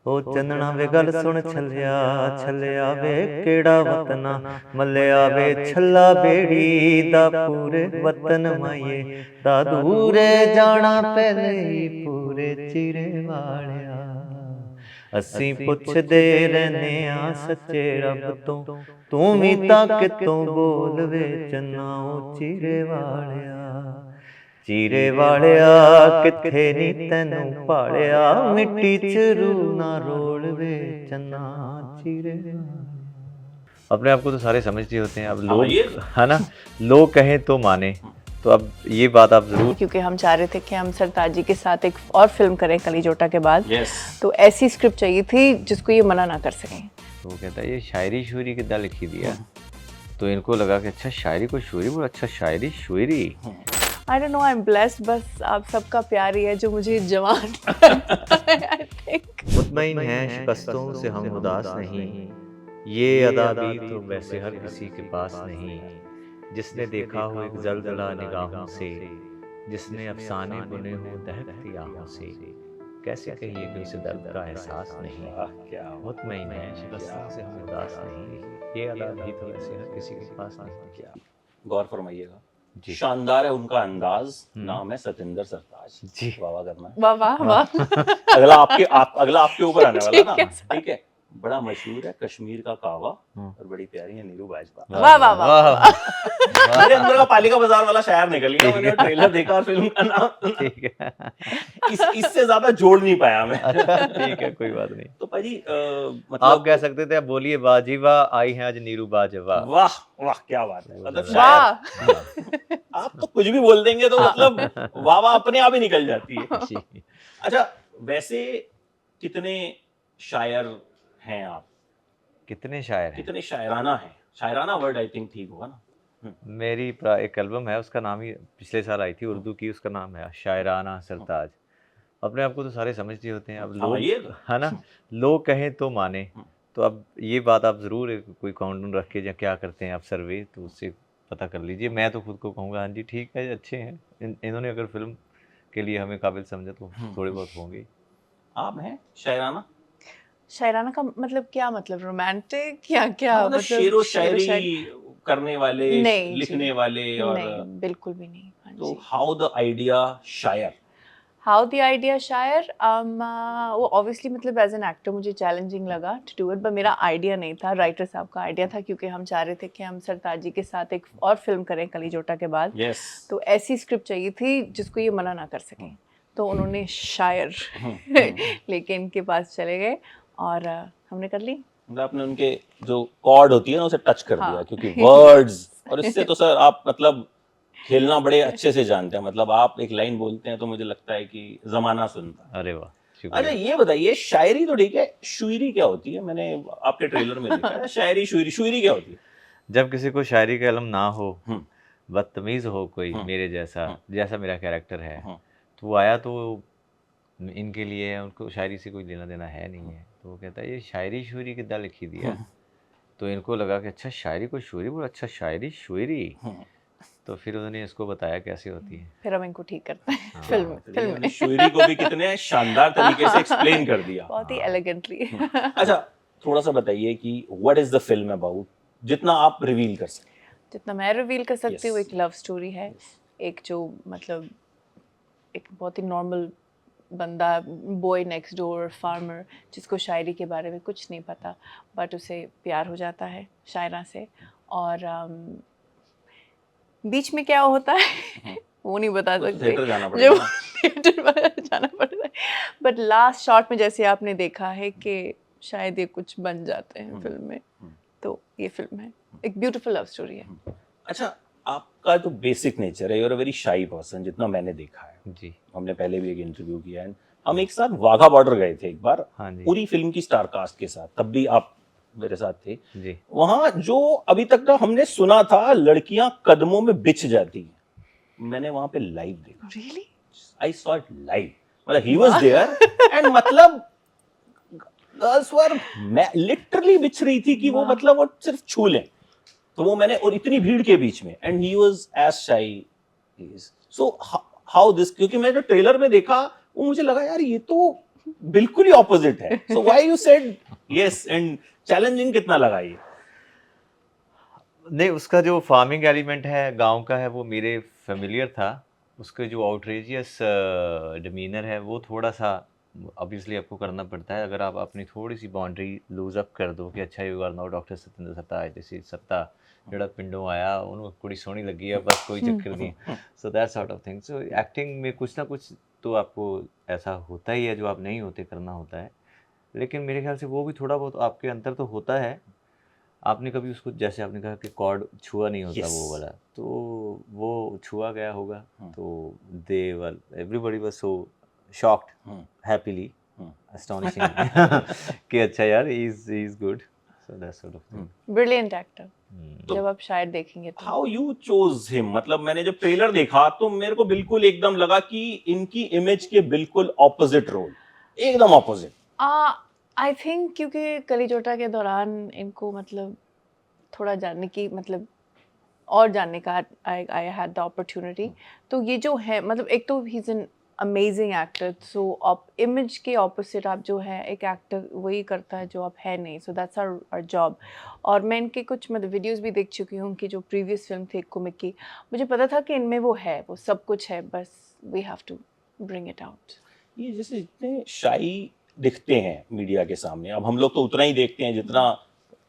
ਹੋ ਚੰਨਣਾ ਵੇ ਗੱਲ ਸੁਣ ਛੱਲਿਆ ਛੱਲਿਆ ਵੇ ਕਿਹੜਾ ਵਤਨਾ ਮੱਲਿਆ ਵੇ ਛੱਲਾ ਬੇੜੀ ਦਾ ਪੂਰੇ ਵਤਨ ਮਾਈਏ ਦਾ ਦੂਰੇ ਜਾਣਾ ਪਹਿਲੇ ਪੂਰੇ ਚਿਰੇ ਵਾਲਿਆ ਅਸੀਂ ਪੁੱਛਦੇ ਰਹਿੰਦੇ ਆ ਸੱਚੇ ਰੱਬ ਤੋਂ ਤੂੰ ਵੀ ਤਾਂ ਕਿਤੋਂ ਬੋਲ ਵੇ ਚੰਨਾ ਉਹ ਚਿਰੇ ਵਾਲਿਆ ਚੀਰੇ ਵਾਲਿਆ ਕਿੱਥੇ ਨੀ ਤੈਨੂੰ ਭਾਲਿਆ ਮਿੱਟੀ ਚ ਰੂ ਨਾ रोल वे चन्ना चीरे अपने आप को तो सारे समझते होते हैं अब लोग है ना लोग कहें तो माने तो अब ये बात आप जरूर क्योंकि हम चाह रहे थे कि हम सरताज जी के साथ एक और फिल्म करें कलीजोटा के बाद तो ऐसी स्क्रिप्ट चाहिए थी जिसको ये मना ना कर सकें तो वो कहता है ये शायरी शुरी कितना लिखी दिया तो इनको लगा कि अच्छा शायरी को शुरी बोला अच्छा शायरी Shuri I don't know, I'm blessed, बस आप सबका प्यार ही है जो मुझे जवान I think मुतमईन हैं शिकस्तों से हम उदास नहीं ये अदा भी तो वैसे हर किसी के पास नहीं जिसने देखा हो एक जलजला निगाहों से जिसने अफसाने बुने हो दहकती आहों से कैसे कहिए कि उसे दर्द का एहसास नहीं क्या मुतमईन हैं शिकस्तों से हम उदास नहीं ये अदा भी तो वैसे हर किसी के पास नहीं क्या गौर फरमाइएगा शानदार है उनका अंदाज नाम है सतिंदर सरताज जी वाह वाह करना है वाह वाह वाह अगला आपके ऊपर आने वाला ना ठीक है बड़ा मशहूर है कश्मीर का कावा और बड़ी प्यारी है नीरू बाजवा वाह वाह वाह मेरे अंदर का पालिका बाजार वाला शायर निकल गया मैंने ट्रेलर देखा फिल्म का नाम ठीक है इससे ज्यादा जोड़ नहीं पाया मैं अच्छा ठीक है कोई बात नहीं तो भाजी मतलब आप कह सकते थे आप बोलिए बाजीवा आई हैं आज नीरू बाजवा वाह वाह क्या बात है मतलब वाह आप तो कुछ भी बोल देंगे तो मतलब वाह वाह अपने आप ही निकल जाती है अच्छा वैसे कितने शायर हैं आप कितने शायर हैं कितने शायराना वर्ड आई थिंक ठीक होगा ना मेरी एक एल्बम है उसका नाम ही पिछले साल आई थी उर्दू की उसका नाम है शायराना सरताज अपने आप को तो सारे समझते होते हैं अब लोग है ना लोग कहें तो माने तो अब ये बात आप ज़रूर कोई काउंट रख के या क्या करते हैं आप सर्वे तो उससे पता कर लीजिए मैं तो खुद को कहूँगा हाँ जी ठीक है अच्छे हैं इन्होंने अगर फिल्म के लिए हमें काबिल समझा तो थोड़े बहुत होंगे आप हैं शायराना शायराना का मतलब क्या मतलब रोमांटिक या क्या मतलब शेरो शायरी करने वाले लिखने वाले और नहीं बिल्कुल भी नहीं हाँ तो हाउ द आइडिया शायर हाउ द आइडिया शायर वो ऑब्वियसली मतलब एज एन एक्टर मुझे चैलेंजिंग लगा टू डू इट पर मेरा आइडिया नहीं था राइटर साहब का आइडिया था क्योंकि हम चाह रहे थे कि हम सरताज जी के साथ एक और फिल्म करें कलीजोटा के बाद तो ऐसी स्क्रिप्ट चाहिए थी जिसको ये मना ना कर सकें तो उन्होंने शायर लेके इनके पास चले गए और हमने कर ली मतलब आपने उनके जो कॉर्ड होती है ना उसे टच कर दिया क्योंकि वर्ड्स और इससे तो सर आप मतलब खेलना बड़े अच्छे से जानते हैं मतलब आप एक लाइन बोलते हैं तो मुझे लगता है कि जमाना सुनता है अरे वाह अच्छा ये बताइए शायरी तो ठीक है शुयरी क्या होती है मैंने आपके ट्रेलर में देखा है शायरी शुयरी क्या होती है जब किसी को शायरी का इल्म ना हो बदतमीज हो कोई मेरे जैसा मेरा कैरेक्टर है तो वो आया तो इनके लिए उनको शायरी से कोई लेना देना है नहीं है तो वो कहता है ये शायरी शुरी कितना लिखी दिया तो इनको लगा कि अच्छा शायरी को शुरी बोला अच्छा शायरी शुरी तो फिर उन्होंने इसको बताया कैसे होती है फिर हम इनको ठीक करते हैं फिल्म में शुरी को भी कितने शानदार तरीके से एक्सप्लेन कर दिया बहुत ही एलिगेंटली अच्छा थोड़ा सा बताइए कि what is the film about जितना आप रिवील कर सकते जितना मैं रिवील कर सकती हूँ एक लव स्टोरी है एक जो मतलब एक बहुत ही नॉर्मल बंदा बॉय नेक्स्ट डोर फार्मर जिसको शायरी के बारे में कुछ नहीं पता बट उसे प्यार हो जाता है शायरा से और बीच में क्या होता है वो नहीं बता सकते थिएटर जाना पड़ता है बट लास्ट शॉट में जैसे आपने देखा है कि शायद ये कुछ बन जाते हैं फिल्म में तो ये फिल्म है एक ब्यूटीफुल लव स्टोरी है अच्छा आपका तो बेसिक नेचर है you are a very shy person जितना मैंने देखा है जी हमने पहले भी एक इंटरव्यू किया है हम एक साथ वाघा बॉर्डर गए थे एक बार पूरी फिल्म की स्टार कास्ट के साथ तब भी आप मेरे साथ थे जी वहां जो अभी तक का हमने सुना था लड़कियां कदमों में बिछ जाती हैं मैंने वहां पे लाइव देखा really I saw it live मतलब ही वाज देयर एंड मतलब गर्ल्स वर लिटरली बिछ रही थी कि वो मतलब वो सिर्फ छू लें तो वो मैंने और इतनी भीड़ के बीच में एंड ही वाज एज शाई सो हाउ दिस क्योंकि मैं जो ट्रेलर में देखा वो मुझे लगा यार ये तो बिल्कुल ही ऑपोजिट है. So why you said yes and challenging कितना लगा ये? नहीं, उसका जो फार्मिंग एलिमेंट है, गांव का है, वो मेरे फेमिलियर था. उसके जो आउटरेजियस डिमीनर है वो थोड़ा सा ऑब्वियसली आपको करना पड़ता है. अगर आप अपनी थोड़ी सी बाउंड्री लूज अप कर दो कि अच्छा you are now doctor Satinder Sartaaj जैसी सत्ता ਜਿਹੜਾ ਪਿੰਡੋਂ आया उन्होंने कुड़ी सोहनी लगी है बस कोई चक्कर नहीं. So that sort of thing. So acting में कुछ ना कुछ तो आपको ऐसा होता ही है जो आप नहीं होते करना होता है. लेकिन मेरे ख्याल से वो भी थोड़ा बहुत आपके अंदर तो होता है. आपने कभी उसको जैसे आपने कहा कि कॉर्ड छुआ नहीं होता Yes. वो वाला, तो वो छुआ गया होगा. हाँ. तो दे वर एवरीबॉडी वाज सो शॉक्ड हाँ. हैप्पीली हाँ. astonishing कि अच्छा यार he is good. So that sort of thing. Brilliant actor. तो- जब आप शायद देखेंगे तो How you chose him? मतलब मैंने जब ट्रेलर देखा तो मेरे को बिल्कुल एकदम लगा कि इनकी इमेज के बिल्कुल ऑपोजिट रोल, एकदम ऑपोजिट. आई थिंक क्योंकि कलीजोटा के दौरान इनको मतलब थोड़ा जानने की मतलब और जानने का आई हैड द अपॉर्चुनिटी. तो ये जो है मतलब एक तो he is an amazing actor. So आप इमेज के ऑपोजिट आप जो है एक एक्टर वही करता है जो आप है नहीं. So that's our job. और मैं इनके कुछ मतलब वीडियोस भी देख चुकी हूँ कि जो प्रीवियस फिल्म थी कुमिक की, मुझे पता था कि इनमें वो है, वो सब कुछ है, बस we have to bring it out. ये जैसे इतने शाई दिखते हैं मीडिया के सामने, अब हम लोग तो उतना ही देखते हैं जितना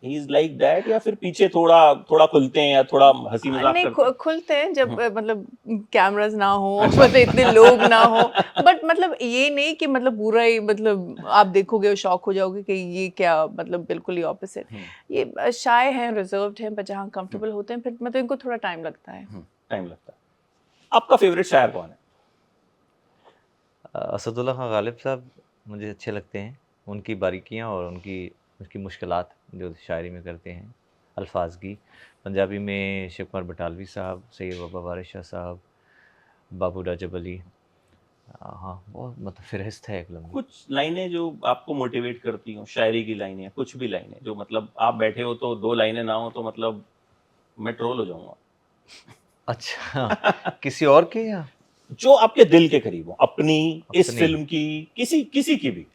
ही इज लाइक दैट, या फिर पीछे थोड़ा थोड़ा खुलते हैं या थोड़ा हंसी मजाक नहीं करते हैं? खुलते हैं जब मतलब कैमरास ना हो, मतलब इतने लोग ना हो. बट मतलब ये नहीं कि मतलब पूरा ही मतलब आप देखोगे और शॉक हो जाओगे कि ये क्या, मतलब बिल्कुल ही ऑपोजिट. ये शाय हैं, रिजर्व्ड हैं, पर जहाँ कंफर्टेबल होते हैं फिर मतलब इनको थोड़ा टाइम लगता है. टाइम लगता है. आपका फेवरेट शायर कौन है? असदुल्ला खान गालिब साहब मुझे अच्छे लगते हैं. उनकी बारीकियाँ और उनकी मुश्किलात जो शायरी में करते हैं, अल्फाज की. पंजाबी में शिव कुमार बटालवी साहब, सैयद बाबा वारिस शाह साहब, बाबू राजब अली. हाँ, बहुत मतलब फ़हरिस्त है एक लंबी. कुछ लाइनें जो आपको मोटिवेट करती हो, शायरी की लाइनें, कुछ भी लाइनें जो मतलब आप बैठे हो तो दो लाइनें ना हो तो मतलब मैं ट्रोल हो जाऊंगा. अच्छा किसी और के या जो आपके दिल के करीब हो, अपनी, इस अपनी। फिल्म की, किसी की भी.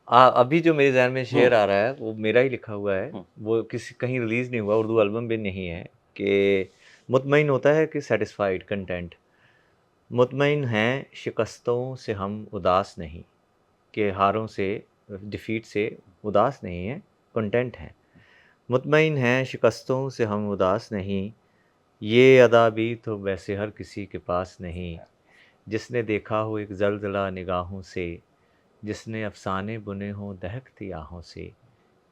अभी जो मेरे ज़हन में शेर आ रहा है वो मेरा ही लिखा हुआ है. हम्म. वो किसी कहीं रिलीज़ नहीं हुआ, उर्दू एल्बम भी नहीं है. कि मुतमईन होता है कि सेटिस्फाइड, कंटेंट. मुतमईन हैं शिकस्तों से हम उदास नहीं, कि हारों से, डिफीट से उदास नहीं है, कंटेंट हैं. मुतमईन हैं शिकस्तों से हम उदास नहीं, ये अदा भी तो वैसे हर किसी के पास नहीं. जिसने देखा हो एक जलजला निगाहों से, जिसने अफसाने बुने हों दहकती आहों से,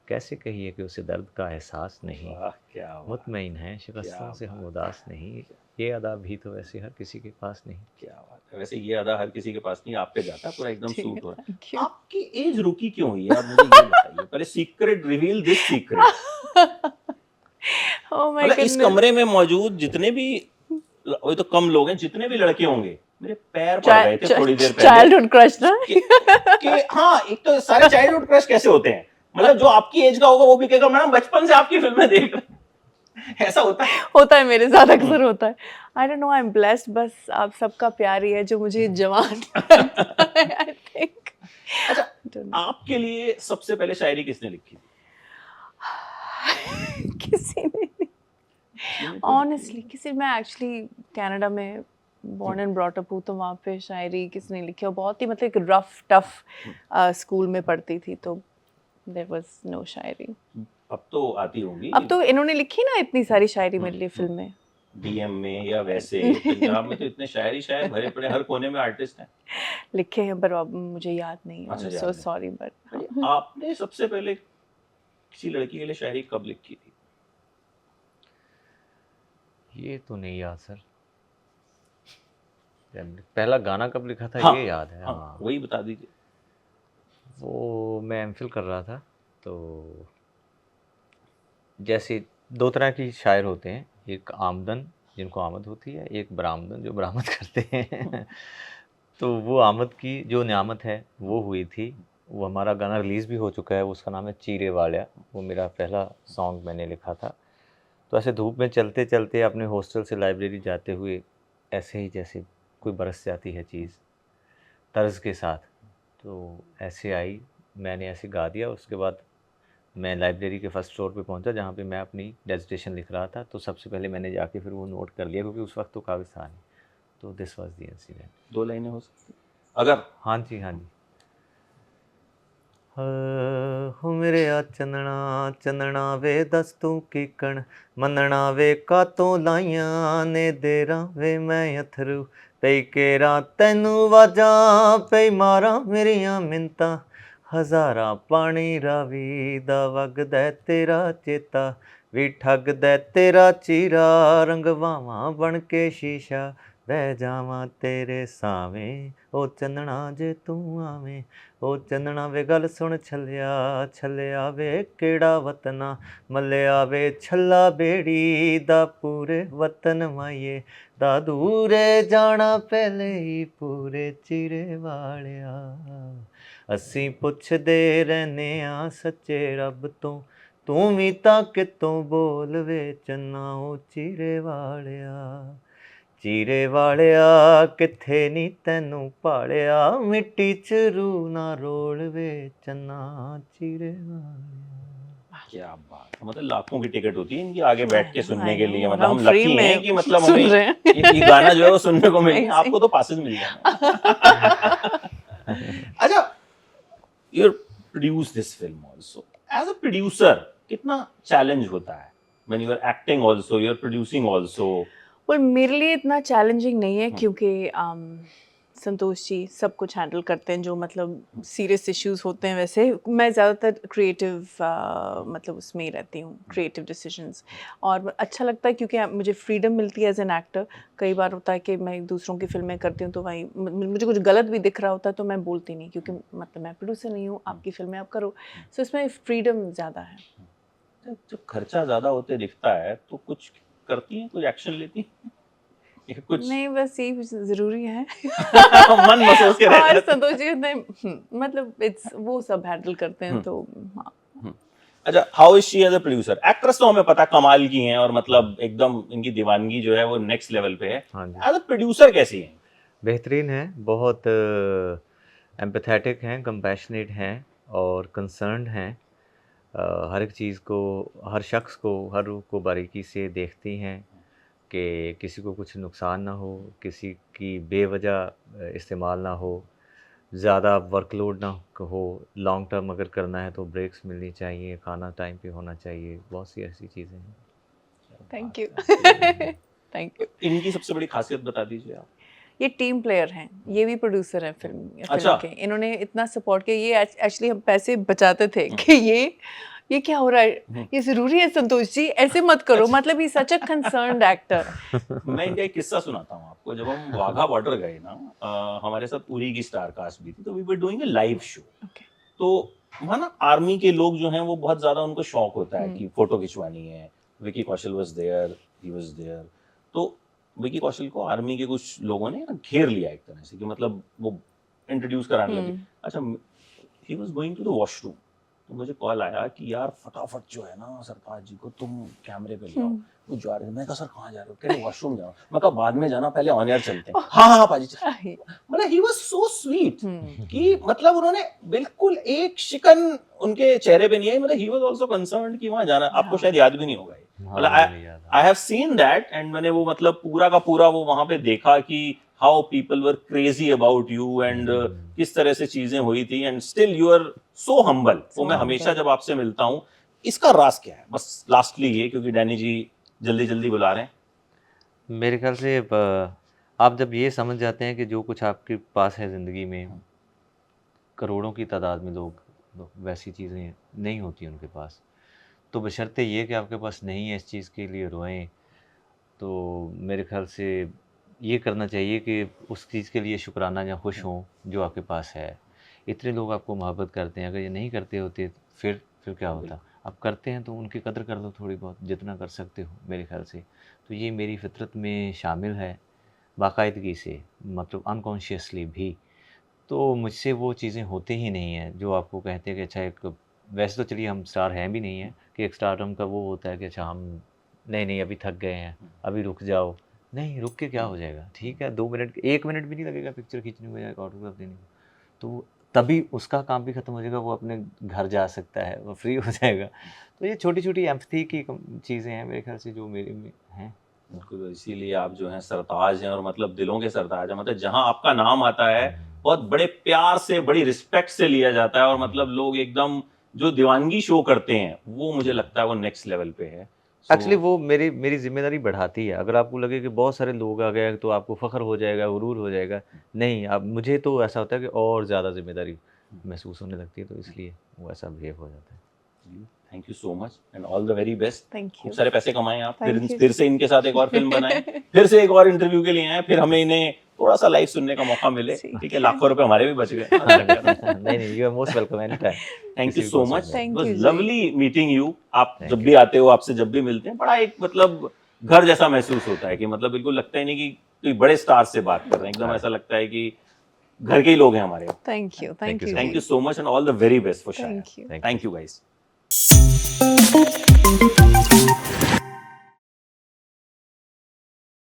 कैसे कहिए कि उसे दर्द का एहसास नहीं. वाह, क्या बात, मुतमईन हैं शिकस्तों क्या से हम बात, उदास नहीं, ये अदा भी तो वैसे हर किसी के पास नहीं. क्या बात है. वैसे ये अदा हर किसी के पास नहीं, आप पे जाता है, पूरा एकदम ठीक सूट है, हो रहा है. thank you. आपकी एज रुकी क्यों हुई है, आप मुझे ये बताइए. पहले secret, reveal this secret. Oh my मतलब इस goodness. कमरे में मौजूद जितने भी, वो तो कम लोग हैं, जितने भी लड़के होंगे मेरे पैर पड़ गए थे थोड़ी देर पहले चाइल्डहुड क्रश ना. कि हाँ, एक तो सारे चाइल्डहुड क्रश कैसे होते हैं, मतलब जो आपकी एज का होगा वो भी कहेगा मैडम बचपन से आपकी फिल्में देख रहे हैं. ऐसा होता है. होता है, मेरे साथ अक्सर होता है. I don't know, I am blessed. बस आप सबका प्यार ही है जो मुझे जवान आई थिंक. अच्छा, आपके लिए सबसे पहले शायरी किसने लिखी थी? किसी ने ऑनेस्टली किसी, मैं एक्चुअली कनाडा में बॉर्न एंड ब्रॉट अप हूँ, तो वहाँ पे शायरी किसने लिखी, और बहुत ही मतलब एक रफ टफ स्कूल में पढ़ती थी, तो देयर वाज नो शायरी. अब तो आती होंगी. अब तो इन्होंने लिखी ना इतनी सारी शायरी मेरे लिए फिल्म में. डीएम में या वैसे पंजाब में तो इतने शायर भरे पड़े, हर कोने में आर्टिस्ट हैं. लिखे हैं पर अब मुझे याद नहीं. अच्छा, याद सो नहीं. Sorry but. आपने सबसे पहले किसी लड़की के लिए शायरी कब लिखी थी? ये तो नहीं याद सर. पहला गाना कब लिखा था हाँ, ये याद है. हाँ, हाँ, वही बता दीजिए. वो मैं एमफिल कर रहा था, तो जैसे दो तरह की शायर होते हैं, एक आमदन जिनको आमद होती है, एक बरामदन जो बरामद करते हैं. तो वो आमद की जो नियामत है वो हुई थी. वो हमारा गाना रिलीज़ भी हो चुका है, उसका नाम है चीरे वालिया. वो मेरा पहला सॉन्ग मैंने लिखा था. तो ऐसे धूप में चलते चलते अपने हॉस्टल से लाइब्रेरी जाते हुए ऐसे ही जैसे कोई बरस जाती है चीज़, तर्ज के साथ। तो ऐसे आई, मैंने ऐसे गा दिया। उसके बाद मैं लाइब्रेरी के फर्स्ट फ्लोर पे पहुंचा जहाँ पे मैं अपनी डिसर्टेशन लिख रहा था। तो सबसे पहले मैंने जाके फिर वो नोट कर लिया, क्योंकि उस वक्त तो कागज़ था नहीं। तो दिस वाज द इंसिडेंट। 2 लाइनें हो सकती अगर? हाँ जी, हाँ जी। हो मेरे आ चंदना चंदना वे दस तू कीकण मनना वे कातों लाइयां ने देरा वे मैं अथरू पई केरा तैनू वाजा पई मारा मेरियां मिन्तां हज़ारां पानी रावी दा वगदा तेरा चेता वी ठगदा तेरा चीरा रंगवावां बन के शीशा बह जावां तेरे सावें ओ चंदना जे तू आवें ओ चंदना वे गल सुन छलिया छलिया वे केड़ा वतना मल्लिया वे छल्ला बेड़ी दा पूरे वतन माइये दा दूरे जाना पहले ही पूरे चिरे वालिया असीं पुछदे रहने आ सच्चे रब तो तू भी तां कितों बोल वे चन्ना ओ चिरे वालिया ਚੀਰੇ ਵਾਲਿਆ ਕਿੱਥੇ ਨੀ ਤੈਨੂੰ ਭਾਲਿਆ ਮਿੱਟੀ 'ਚ ਰੂ ਨਾ ਰੋਲ ਵੇ ਚੰਨਾ ਚੀਰੇ ਵਾਲਿਆ। क्या बात है, मतलब लाखों की टिकट होती है इनकी आगे बैठ के सुनने के लिए। और मतलब हम हम free लकी में हैं कि मतलब सुन हमें रहे हैं। ये गाना जो है वो सुनने को मिल ऐसे। आपको तो पासेस मिल जाए। अच्छा, you produce this film also as a producer, कितना चैलेंज होता है when you are acting also, you are producing also? पर मेरे लिए इतना चैलेंजिंग नहीं है क्योंकि संतोष जी सब कुछ हैंडल करते हैं जो मतलब सीरियस इश्यूज होते हैं। वैसे मैं ज़्यादातर क्रिएटिव मतलब उसमें ही रहती हूँ, क्रिएटिव डिसीजंस। और अच्छा लगता है क्योंकि मुझे फ्रीडम मिलती है एज एन एक्टर। कई बार होता है कि मैं दूसरों की फिल्में करती हूँ तो वहीं मुझे कुछ गलत भी दिख रहा होता है तो मैं बोलती नहीं, क्योंकि मतलब मैं प्रोड्यूसर नहीं हूँ, आपकी फिल्में आप करो। सो इसमें फ्रीडम ज़्यादा है। जब खर्चा ज्यादा होते दिखता है तो कुछ करती हैं, कुछ एक्शन लेती हैं? या कुछ नहीं, बस यही ज़रूरी है। मन महसूस के और रहते संतोष जी मतलब इट्स वो सब हैंडल करते हैं तो हाँ। अच्छा, how is she as a producer? Actress तो हमें पता कमाल की हैं और मतलब एकदम इनकी दीवानगी जो है वो नेक्स्ट लेवल पे है। हाँ जी, एज अ प्रोड्यूसर कैसी हैं? बेहतरीन है, बहुत एम्पैथेटिक हैं, कंपैशनेट हैं और कंसर्न्ड हैं। हर एक चीज़ को, हर शख्स को, हर रूह को बारीकी से देखती हैं कि किसी को कुछ नुकसान ना हो, किसी की बेवजह इस्तेमाल ना हो, ज़्यादा वर्कलोड ना हो। लॉन्ग टर्म अगर करना है तो ब्रेक्स मिलनी चाहिए, खाना टाइम पे होना चाहिए, बहुत सी ऐसी चीज़ें हैं। Thank you. Thank you. इनकी सबसे बड़ी खासियत बता दीजिए आप। ये टीम प्लेयर हैं, ये भी प्रोड्यूसर हैं फिल्म अच्छा। के। इन्होंने इतना सपोर्ट किया। ये एक्चुअली हम पैसे बचाते थे कि ये क्या हो रहा है, ये ज़रूरी है संतोष जी, ऐसे मत करो। मतलब ही सच अ कंसर्न्ड एक्टर। मैं इनका एक किस्सा सुनाता हूँ आपको। जब हम वाघा बॉर्डर गए ना, हमारे साथ पूरी की स्टार कास्ट भी थी, तो we were doing a live show. तो वहाँ ना आर्मी के लोग जो हैं वो बहुत ज्यादा उनको शौक होता है कि फोटो खिंचवानी है। Vicky Kaushal was there, he was there. तो विकी कौशल को आर्मी के कुछ लोगों ने ना घेर लिया एक तरह से, कि मतलब वो इंट्रोड्यूस कराने लगे। अच्छा, he was going to the washroom, तो मुझे कॉल आया कि यार फटाफट जो है ना सरताज जी को तुम कैमरे पे ले आओ, वो जा रहे हैं। मैं कहा सर कहाँ जा रहे हो? कह रहे वॉशरूम जाओ। मैं कहा बाद में जाना, पहले ऑन एयर चलते हैं। हाँ हाँ पाजी चल। मतलब ही वाज सो स्वीट कि मतलब उन्होंने बिल्कुल एक शिकन उनके चेहरे पे नहीं आई। मतलब ही वाज आल्सो कंसर्न्ड कि वहां जाना। आपको शायद याद भी नहीं होगा ये। मतलब I have seen that, and मैंने वो मतलब पूरा का पूरा वो वहां पे देखा कि how people were crazy about you and किस तरह से चीजें हुई थी, and still you are so humble. तो मैं हमेशा जब आपसे मिलता हूँ, इसका राज क्या है? बस लास्टली ये, क्योंकि डैनी जी जल्दी जल्दी बुला रहे हैं। मेरे ख्याल से आप जब ये समझ जाते हैं कि जो कुछ आपके पास है ज़िंदगी में, करोड़ों की तादाद में लोग वैसी चीज़ें नहीं होती उनके पास, तो बशर्ते ये कि आपके पास नहीं है इस चीज़ के लिए रोएं। तो मेरे ख्याल से ये करना चाहिए कि उस चीज़ के लिए शुक्राना या खुश हों जो आपके पास है। इतने लोग आपको मोहब्बत करते हैं, अगर ये नहीं करते होते फिर क्या होता? आप करते हैं तो उनकी कदर कर लो थोड़ी बहुत, जितना कर सकते हो मेरे ख्याल से। तो ये मेरी फ़ितरत में शामिल है बाकायदगी से, मतलब अनकॉन्शियसली भी। तो मुझसे वो चीज़ें होती ही नहीं हैं जो आपको कहते हैं कि अच्छा एक, वैसे तो चलिए हम स्टार हैं भी नहीं हैं कि एक स्टारडम का वो होता है कि अच्छा हम नहीं अभी थक गए हैं, अभी रुक जाओ, नहीं रुक के क्या हो जाएगा, ठीक है 2 मिनट 1 मिनट भी नहीं लगेगा पिक्चर खींचने में या ऑटोग्राफ देने में, तो तभी उसका काम भी खत्म हो जाएगा, वो अपने घर जा सकता है, वो फ्री हो जाएगा। तो ये छोटी छोटी एम्पैथी की चीज़ें हैं मेरे ख्याल से जो मेरे में हैं। बिल्कुल, इसीलिए आप जो हैं सरताज हैं, और मतलब दिलों के सरताज हैं। मतलब जहां आपका नाम आता है बहुत बड़े प्यार से, बड़ी रिस्पेक्ट से लिया जाता है, और मतलब लोग एकदम जो दीवानगी शो करते हैं वो मुझे लगता है वो नेक्स्ट लेवल पे है। एक्चुअली वो मेरी जिम्मेदारी बढ़ाती है। अगर आपको लगे कि बहुत सारे लोग आ गए तो आपको फ़ख्र हो जाएगा, गुरूर हो जाएगा, नहीं, अब मुझे तो ऐसा होता है कि और ज़्यादा जिम्मेदारी महसूस होने लगती है, तो इसलिए वो ऐसा बिहेव हो जाता है। Thank you so much and all the very best. Thank खूब यू। सारे पैसे कमाएं आप, Thank you. फिर से इनके साथ एक और फिल्म बनाएं, फिर से एक और इंटरव्यू के लिए आए, फिर हमें इन्हें थोड़ा सा लाइव सुनने का मौका मिले, ठीक है, लाखों रुपए हमारे भी बच गए। नहीं, you are most welcome any time. Thank you so much, Thank it was you जी। Lovely meeting you. आप Thank जब भी आते हो, आपसे जब भी मिलते हैं, बड़ा एक मतलब घर जैसा महसूस होता है कि मतलब बिल्कुल लगता ही नहीं कि कोई बड़े स्टार से बात कर रहे हैं, एकदम ऐसा लगता है कि घर के ही लोग हैं हमारे। थैंक यू Thank you जी। Thank you so much and all the very best for Shayar. Thank you. Thank you guys.